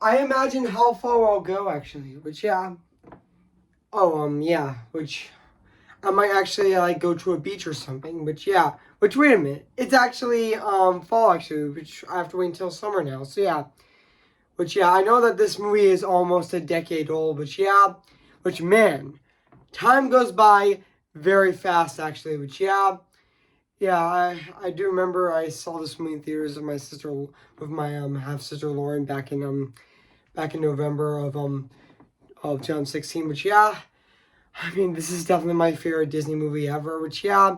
I imagine how far I'll go actually, which yeah. Yeah, which I might actually like go to a beach or something, which yeah. Which wait a minute, it's actually fall actually, which I have to wait until summer now. So yeah. Which yeah, I know that this movie is almost a decade old, but yeah, which man, time goes by very fast actually, which yeah. Yeah, I do remember I saw this movie in theaters with my sister with my half sister Lauren back in November of 2016, which yeah, I mean this is definitely my favorite Disney movie ever, which yeah,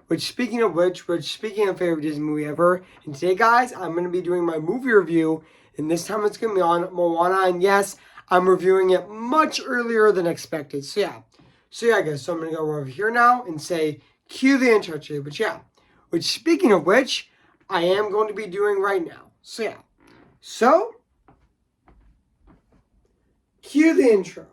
which speaking of favorite Disney movie ever, and today guys, I'm gonna be doing my movie review, and this time it's gonna be on Moana, and yes, I'm reviewing it much earlier than expected. So yeah guys, so I'm gonna go over here now and say cue the intro to you, but yeah. Which, speaking of which, I am going to be doing right now. So, yeah. So, cue the intro.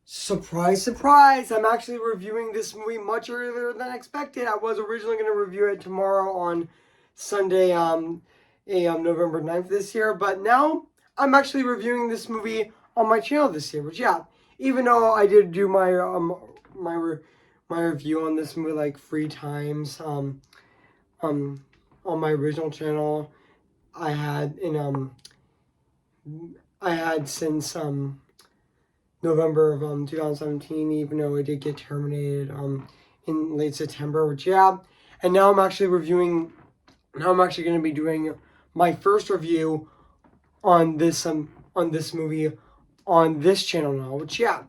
Surprise, surprise! I'm actually reviewing this movie much earlier than expected. I was originally going to review it tomorrow on Sunday, November 9th this year, but now I'm actually reviewing this movie on my channel this year. Which yeah, even though I did do my review on this movie like 3 times on my original channel, I had since November of 2017, even though it did get terminated in late September, which yeah. And now I'm actually reviewing. Now I'm actually going to be doing my first review on this movie on this channel now, which yeah.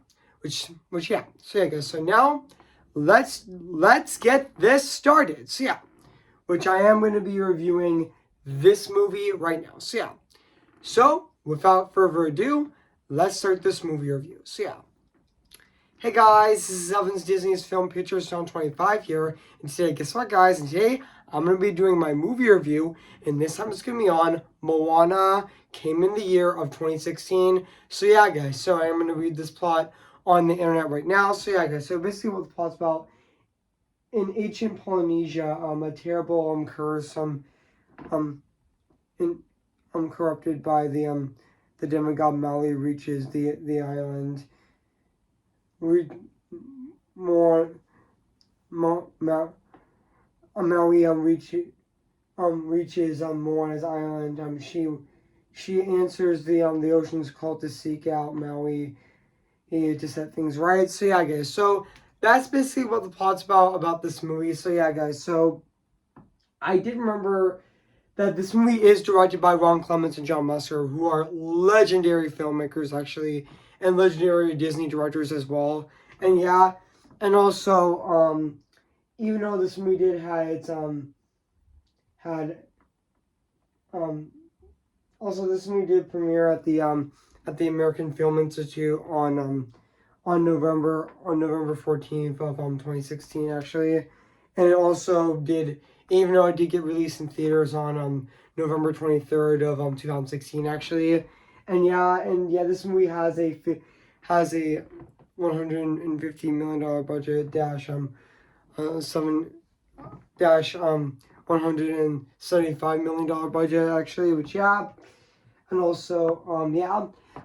So yeah, guys. So now let's get this started. So yeah, which I am going to be reviewing this movie right now. So yeah. So without further ado, let's start this movie review. So yeah. Hey guys, this is Evan's Disney's Film Pictures 2025 here. And today, guess what guys? And today, I'm going to be doing my movie review. And this time it's going to be on Moana, came in the year of 2016. So yeah guys, so I am going to read this plot on the internet right now. So yeah guys, so basically what the plot's about. In ancient Polynesia, a terrible curse, corrupted by the demigod Maui reaches the island. Maui reaches Moana's island. She answers the ocean's call to seek out Maui to set things right. So yeah, guys. So that's basically what the plot's about this movie. So yeah, guys. So I did remember that this movie is directed by Ron Clements and John Musker, who are legendary filmmakers, actually, and legendary Disney directors as well. And yeah, and also, even though this movie did have its, also this movie did premiere at the American Film Institute on November 14th of 2016 actually, and it also did, even though it did get released in theaters on November 23rd of 2016 actually. And yeah, this movie has a $150 million budget dash $175 million budget actually, which yeah. And also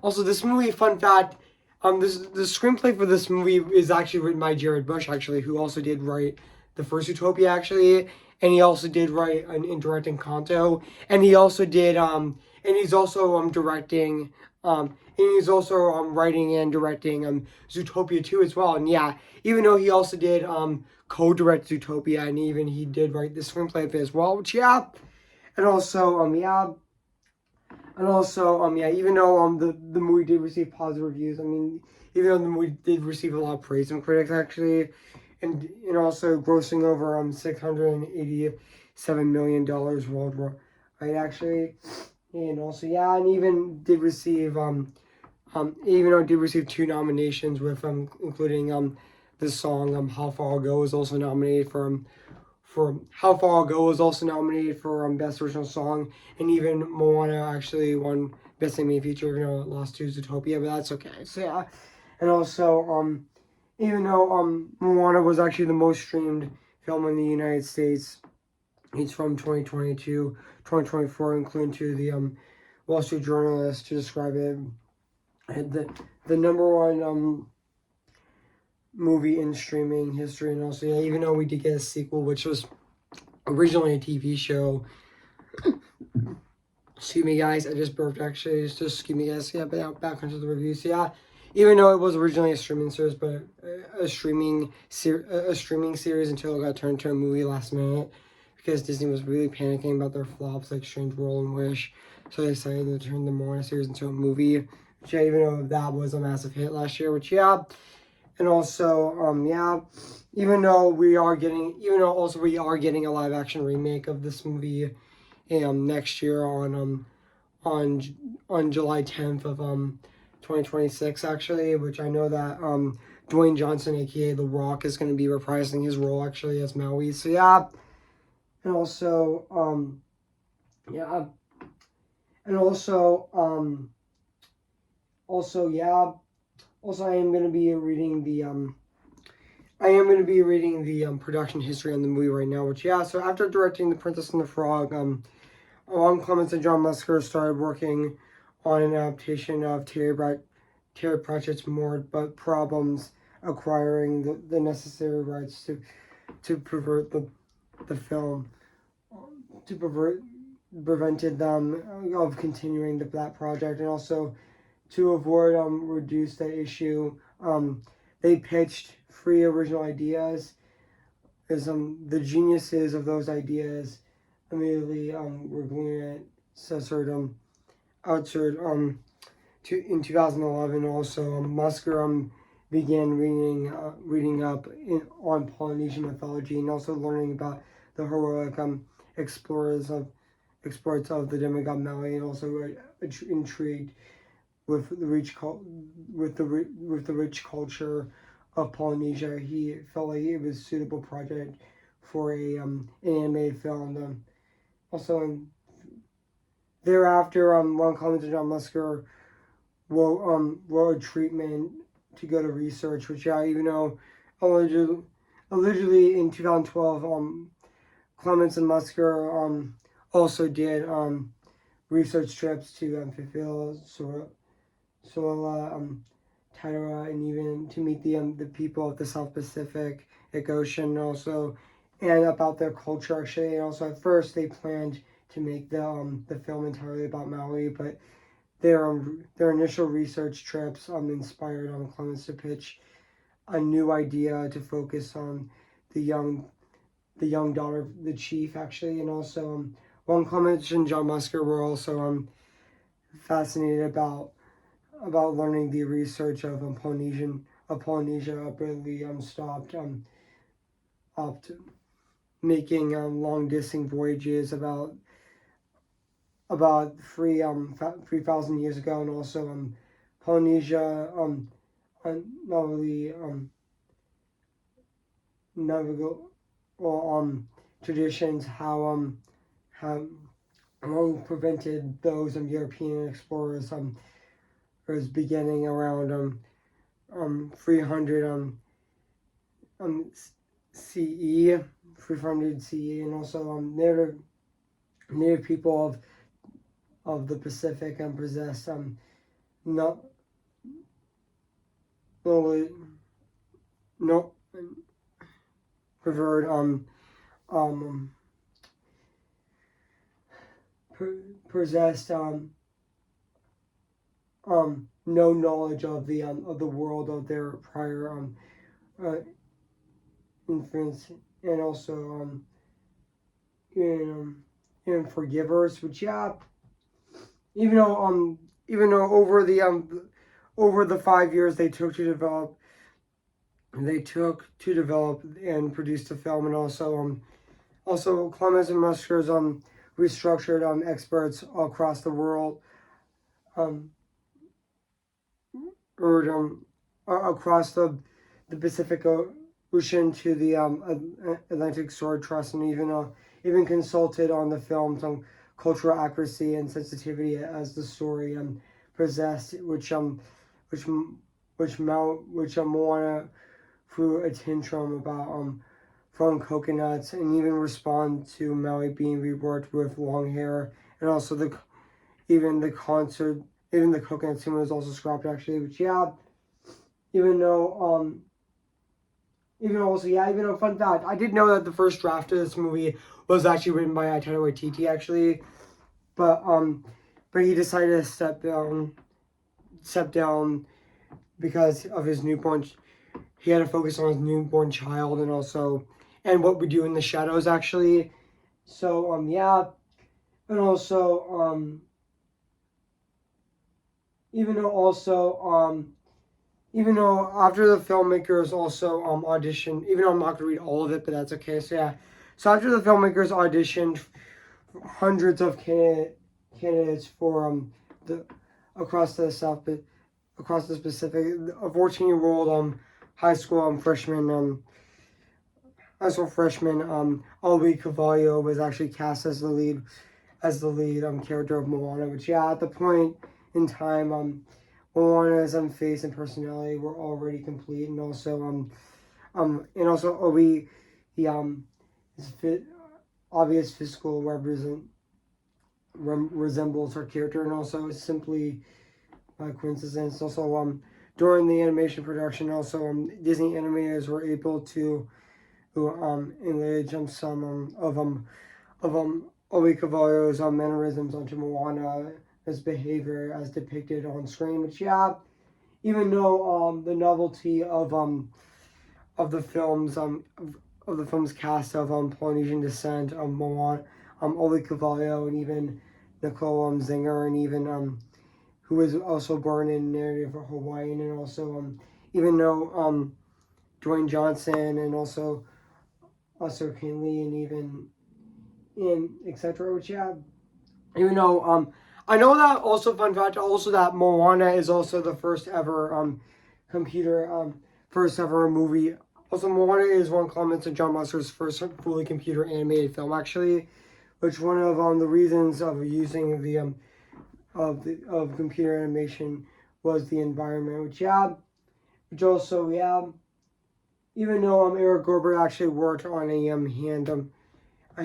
also this movie, fun fact, the screenplay for this movie is actually written by Jared Bush actually, who also did write the first Utopia actually, and he also did write and direct Encanto, and he also did and he's also directing and he's also writing and directing Zootopia 2 as well. And yeah, even though he also did co-direct Zootopia, and even he did write the screenplay of it as well, which yeah. And also even though the movie did receive positive reviews, I mean, even though the movie did receive a lot of praise from critics actually, and also grossing over $687 million worldwide, right actually, and also yeah, and even did receive even though it did receive 2 nominations with including the song How Far I'll Go was also nominated for How Far I'll Go was also nominated for Best Original Song, and even Moana actually won Best Animated Feature. You know, it lost to Zootopia, but that's okay. So yeah, and also even though Moana was actually the most streamed film in the United States, it's from 2022, 2024, including to the Wall Street Journalist to describe it. And the number one movie in streaming history, and also yeah, even though we did get a sequel, which was originally a TV show. Excuse me, guys. I just burped. Actually, just excuse me, guys. Yeah, but back onto the review. So yeah, even though it was originally a streaming series, but a streaming series until it got turned to a movie last minute because Disney was really panicking about their flops like Strange World and Wish, so they decided to turn the Moana series into a movie. Which yeah, even though that was a massive hit last year, which yeah. And also, yeah, even though we are getting a live action remake of this movie, next year on July 10th of 2026 actually, which I know that Dwayne Johnson, aka The Rock, is going to be reprising his role actually as Maui. So yeah, and also yeah, and also yeah. Also, I am going to be reading the production history on the movie right now. Which yeah, so after directing The Princess and the Frog, Ron Clements and John Musker started working on an adaptation of Terry Pratchett's More But Problems, acquiring the necessary rights to pervert the film, to prevented them of continuing that project, and also to avoid reduce the issue. They pitched free original ideas, as the geniuses of those ideas immediately were gleaning censored outside in 2011. Also, Musker began reading up on Polynesian mythology, and also learning about the heroic explorers of exploits of the demigod Maui, and also intrigued with the rich culture of Polynesia. He felt like it was a suitable project for an animated film. Also, thereafter, Ron Clements and John Musker wrote a treatment to go to research, which yeah, even though allegedly in 2012, Clements and Musker also did research trips to fulfill Sola, Tyra, and even to meet the people of the South Pacific Ocean, also, and about their culture actually. And also, at first they planned to make the film entirely about Maui, but their initial research trips inspired Clements to pitch a new idea to focus on the young daughter of the chief actually, and also Ron Clements and John Musker were also fascinated about learning the research of Polynesia, really stopped up to making long distance voyages about 3,000 years ago, and also Polynesia not really navigable traditions how long prevented those European explorers was beginning around 300 CE, 300 CE, and also native people of the Pacific possess no no no preferred possessed no knowledge of the world of their prior uh, infants, and also in forgivers, which yeah, even though over the 5 years they took to develop and produce the film, and also Clements and Musker's restructured experts across the world, or across the Pacific to the Atlantic Sword Trust, and even consulted on the film's cultural accuracy and sensitivity as the story possessed, which Moana threw a tantrum about from coconuts, and even respond to Maui being reworked with long hair, and also even the concert, even the coconut scene was also scrapped actually, which yeah, even though even though fun fact, I did know that the first draft of this movie was actually written by Taika Waititi actually, but he decided to step down because of his newborn. He had to focus on his newborn child and what we do in the shadows actually. So yeah, and also even though also even though after the filmmakers also auditioned, even though I'm not gonna read all of it, but that's okay. So yeah, so after the filmmakers auditioned hundreds of candidates for the across the Pacific, a 14-year-old high school freshman Albi Cavallo was actually cast as the lead character of Moana, which yeah, at the point in time Moana's face and personality were already complete, and also Obi, he his obvious physical resembles her character, and also simply by coincidence. Also during the animation production, also Disney animators were able to enlarge some of Obi Cavallo's mannerisms onto Moana, his behavior as depicted on screen, which yeah, even though the novelty of the film's cast of Polynesian descent, Moana, Obi Cavallo, and even Nicole Zinger, and even who was also born in Native Hawaiian, and also even though Dwayne Johnson and also Kinley, and even in etc. Which yeah, even though I know that also fun fact also that Moana is also the first ever computer first ever movie. Also, Moana is one comment to John Lasseter's first fully computer animated film actually, which one of the reasons of using the of computer animation was the environment, which also yeah, even though Eric Goldberg actually worked on a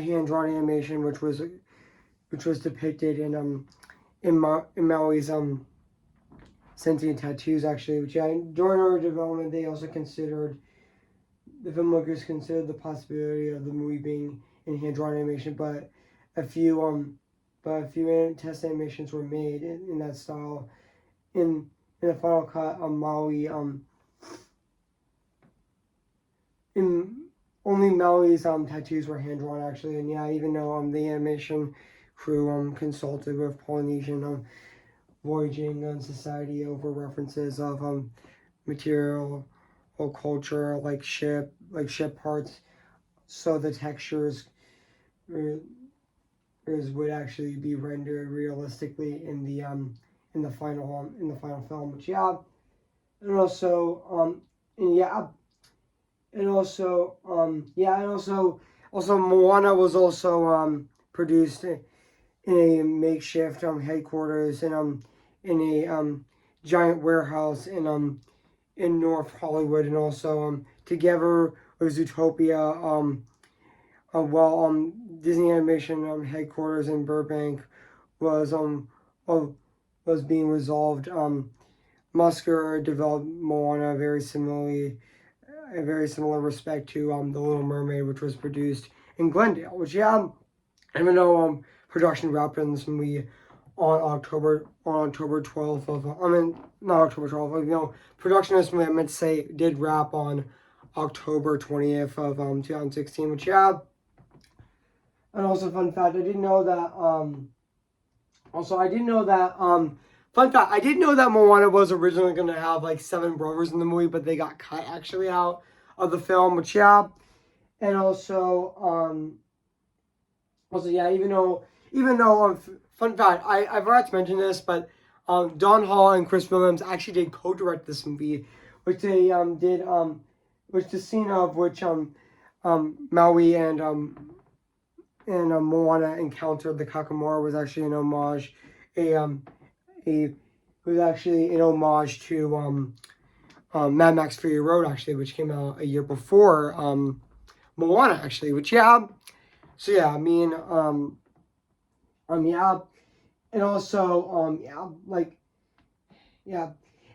hand drawn animation which was depicted in Maui's sentient tattoos actually, which yeah, during our development they also considered the filmmakers considered the possibility of the movie being in hand drawn animation, but a few test animations were made in that style. In the final cut, Maui in only Maui's tattoos were hand drawn actually, and yeah, even though the animation crew consulted with Polynesian voyaging society over references of material or culture like ship parts, so the textures would actually be rendered realistically in the final film, which yeah, and also and yeah, and also also Moana was also produced in a makeshift headquarters in a giant warehouse in North Hollywood, and also together with Zootopia while Disney Animation headquarters in Burbank was was being resolved. Musker developed Moana a very similar respect to The Little Mermaid, which was produced in Glendale. Which yeah, even though production wrapped on this movie on October 12th of not October 12th, production of this movie I meant to say did wrap on October 20th of 2016, which yeah. And also fun fact, I didn't know that fun fact, I didn't know that Moana was originally gonna have like 7 brothers in the movie, but they got cut actually out of the film, which yeah. And also yeah, even though fun fact, I forgot to mention this, but Don Hall and Chris Williams actually did co-direct this movie, which they did which the scene of which Maui and Moana encountered the Kakamora was actually an homage, a was actually an homage to Mad Max Fury Road actually, which came out a year before Moana actually, which yeah. So yeah, I mean yeah, and also yeah, like yeah,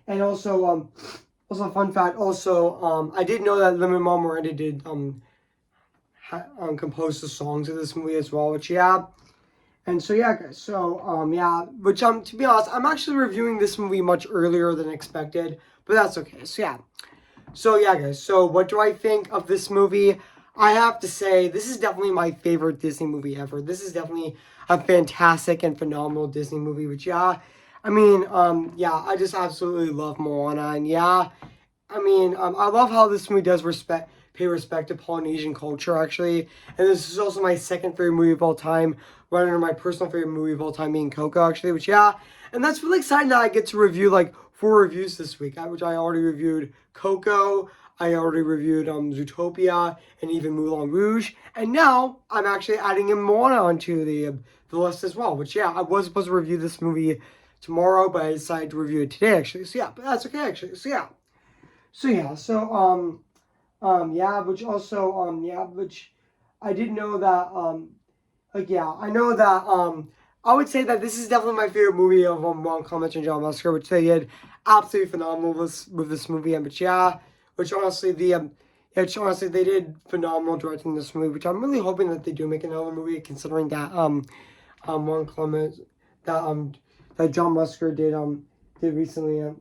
and also fun fact also I did know that Lin-Manuel Miranda did compose the songs of this movie as well, which yeah. And so yeah, guys. So yeah, which to be honest, I'm actually reviewing this movie much earlier than expected, but that's okay. So yeah. So yeah, guys. So what do I think of this movie? I have to say this is definitely my favorite Disney movie ever. This is definitely a fantastic and phenomenal Disney movie. Which yeah, I mean yeah, I just absolutely love Moana, and yeah, I mean, I love how this movie does pay respect to Polynesian culture, actually. And this is also my second favorite movie of all time, right under my personal favorite movie of all time being Coco, actually, which, yeah. And that's really exciting that I get to review, like, 4 reviews this week, which I already reviewed Coco, I already reviewed Zootopia, and even Moulin Rouge. And now I'm actually adding in Moana onto the list as well, which, yeah, I was supposed to review this movie tomorrow, but I decided to review it today, actually. So, yeah, but that's okay, actually. So, yeah. So yeah, so yeah, which also yeah, which I did know that like yeah, I know that I would say that this is definitely my favorite movie of Ron Clements and John Musker, which they did absolutely phenomenal with this movie, and but yeah, which honestly which honestly they did phenomenal directing this movie, which I'm really hoping that they do make another movie, considering that Ron Clements that that John Musker did recently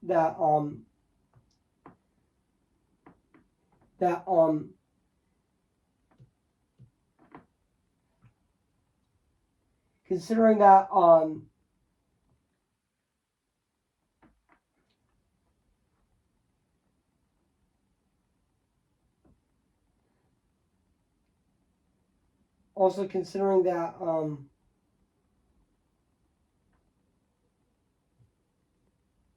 that that considering that also considering that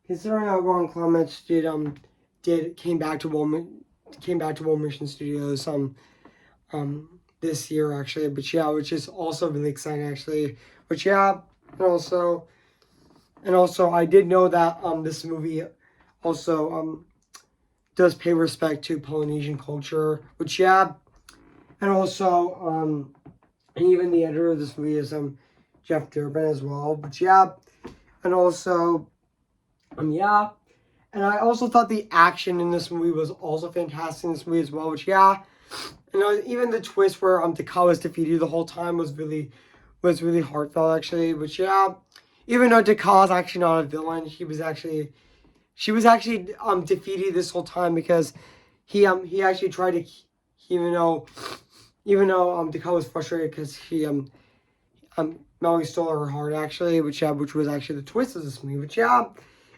considering that Ron Clements came back to Walt Mission Studios this year actually, but yeah, which is also really exciting actually. But yeah, and also I did know that this movie also does pay respect to Polynesian culture, which yeah, and also and even the editor of this movie is Jeff Durbin as well. But yeah, and also yeah, and I also thought the action in this movie was also fantastic in this movie as well. Which yeah, and even the twist where Taka was defeated the whole time was really heartfelt actually. Which yeah, even though Taka is actually not a villain, she was actually defeated this whole time because he actually tried to, even though Taka was frustrated because Melly stole her heart actually, which was actually the twist of this movie. Which yeah,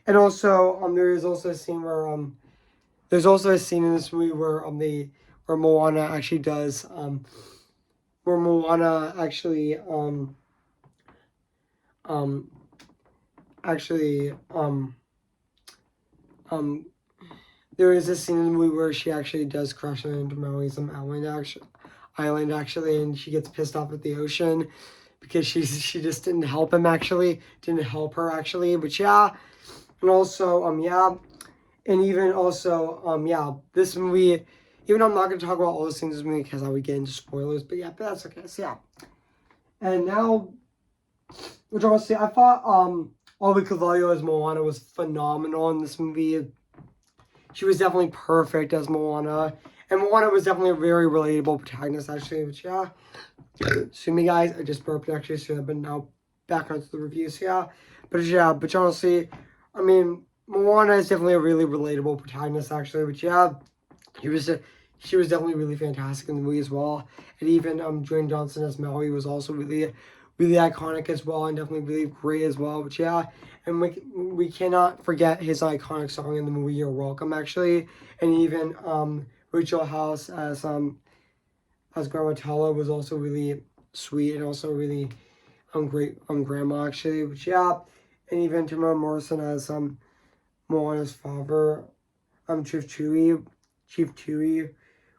and also there is also a scene where there's also a scene in this movie where where Moana actually does where Moana actually um actually um there is a scene in the movie where she actually does crash into Maui's island actually, and she gets pissed off at the ocean because she just didn't help her actually. But yeah, and also yeah, and even also yeah, this movie. Even though I'm not going to talk about all those things in this movie because I would get into spoilers, but yeah, but that's okay. So yeah, and now, which honestly, I thought Aubrey Carvalho as Moana was phenomenal in this movie. She was definitely perfect as Moana. And Moana was definitely a very relatable protagonist, actually. Which, yeah. Excuse me, guys. I just burped, actually. So I've been now back onto the reviews, yeah. But, yeah. But, honestly, I mean, Moana is definitely a really relatable protagonist, actually. Which, yeah. She was definitely really fantastic in the movie as well. And even Dwayne Johnson as Maui was also really iconic as well, and definitely really great as well. But yeah, and we cannot forget his iconic song in the movie "You're Welcome," actually, and even Rachel House as Grandma Tala was also really sweet and also really great grandma actually. But yeah, and even Tamara Morrison as Moana's father, Chief Tui,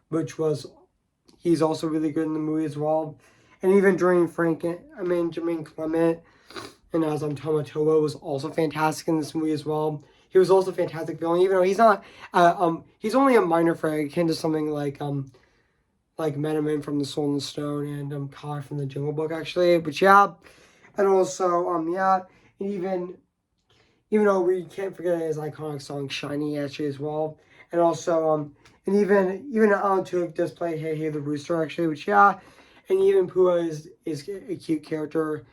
which was, he's also really good in the movie as well. And even during Jermaine Clement and as Tamatoa was also fantastic in this movie as well. He was also fantastic villain, even though he's not, he's only a minor threat akin to something like Menemin from The Soul and the Stone and Kai from the Jungle Book, actually. But yeah, and also, yeah, and even though we can't forget his iconic song "Shiny" actually as well, and also and even Alan Tudyk does play Hey Hey the Rooster actually, which yeah, and even Pua is a cute character,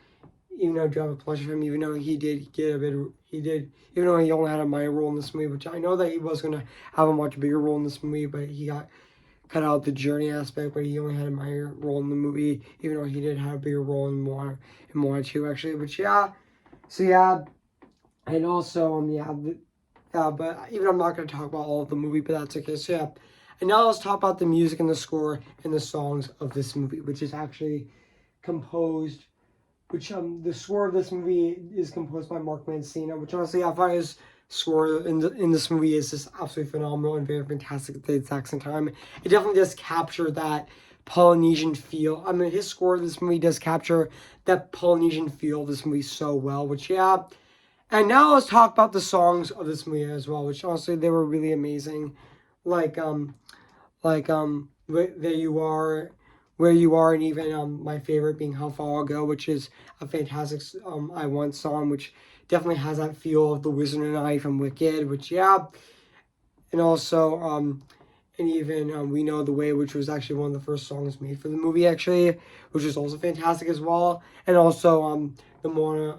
even though do have a pleasure for him, even though he did get a bit, even though he only had a minor role in this movie, which I know that he was gonna have a much bigger role in this movie, but he got cut out the journey aspect, but he only had a minor role in the movie, even though he did have a bigger role in Moana 2 actually, but yeah, so yeah. And also, but even I'm not going to talk about all of the movie, but that's okay. So, yeah. And now let's talk about the music and the score and the songs of this movie, which is actually composed, the score of this movie is composed by Mark Mancina, which honestly, I thought his score in this movie is just absolutely phenomenal and very fantastic at the exact same time. It definitely does capture that Polynesian feel. I mean, his score of this movie does capture that Polynesian feel of this movie so well, which, yeah. And now let's talk about the songs of this movie as well, which honestly they were really amazing. Like There You Are, Where You Are, and even my favorite being How Far I'll Go, which is a fantastic I Want song, which definitely has that feel of The Wizard and I from Wicked, which yeah. And also and even We Know the Way, which was actually one of the first songs made for the movie actually, which is also fantastic as well. And also the Moana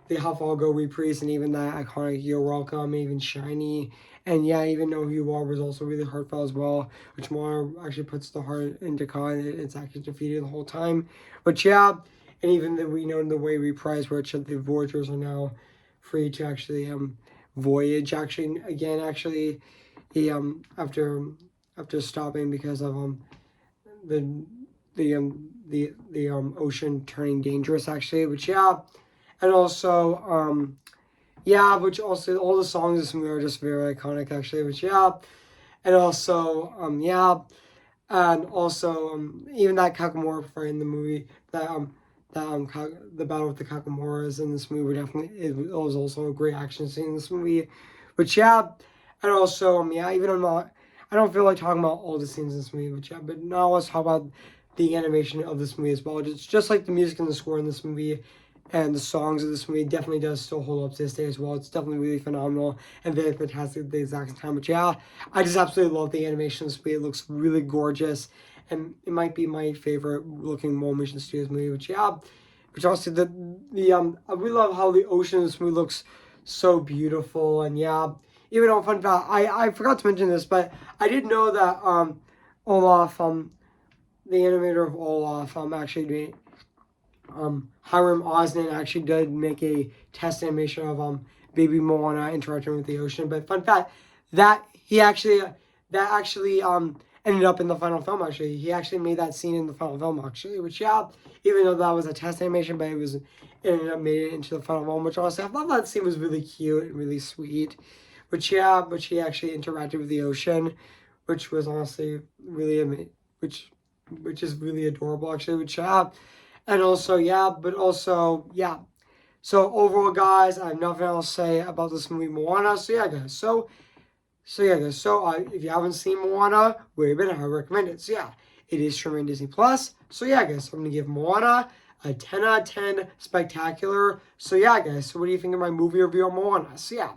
the How Far I'll Go reprise, and even that iconic You're Welcome, even Shiny, and yeah, even Know Who You Are was also really heartfelt as well, which Moana actually puts the heart into Kai, and it's actually defeated the whole time. But yeah, and even the We Know the Way reprise, which the Voyagers are now free to actually voyage actually again actually he after stopping because of the ocean turning dangerous actually, which yeah. And also, yeah, which also, all the songs in this movie are just very iconic, actually, which, yeah. And also, yeah. And also, even that Kakamora fight in the movie, the battle with the Kakamoras in this movie, it was also a great action scene in this movie. Which, yeah. And also, yeah, I don't feel like talking about all the scenes in this movie, but yeah, but now let's talk about the animation of this movie as well. It's just like the music and the score in this movie. And the songs of this movie definitely does still hold up to this day as well. It's definitely really phenomenal and very fantastic at the exact same time. But yeah, I just absolutely love the animation of this movie. It looks really gorgeous. And it might be my favorite looking Walt Mission Studios movie. Which yeah, which also I really love how the ocean in this movie looks so beautiful. And yeah, even though fun fact, I forgot to mention this, but I did know that Olaf, the animator of Olaf, actually Hiram Osnan actually did make a test animation of baby Moana interacting with the ocean. But fun fact, that actually ended up in the final film actually. He actually made that scene in the final film actually, which yeah, even though that was a test animation, but it ended up made it into the final film, which honestly I thought that scene was really cute and really sweet. Which yeah, which he actually interacted with the ocean, which was honestly really amazing, which is really adorable actually, which yeah. And also, yeah, but also, yeah. So overall, guys, I have nothing else to say about this movie, Moana. So yeah, guys. If you haven't seen Moana, wait a minute, I recommend it. So yeah, it is streaming Disney Plus. So yeah, guys, I'm gonna give Moana a 10 out of 10 spectacular. So yeah, guys. So what do you think of my movie review on Moana? So yeah,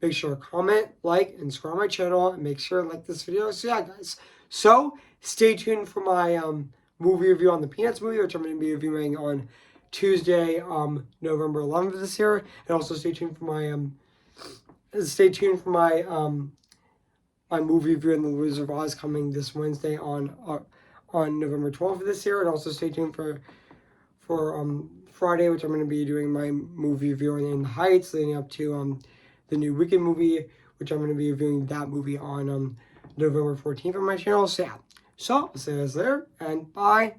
make sure to comment, like, and subscribe to my channel, and make sure to like this video. So yeah, guys. So stay tuned for my movie review on the Peanuts movie, which I'm going to be reviewing on Tuesday, November 11th of this year, and also stay tuned for my movie review on The Wizard of Oz coming this Wednesday on November 12th of this year, and also stay tuned for Friday, which I'm going to be doing my movie review on In the Heights, leading up to the new Wicked movie, which I'm going to be reviewing that movie on November 14th on my channel. So yeah. So, I'll see you guys later, and bye.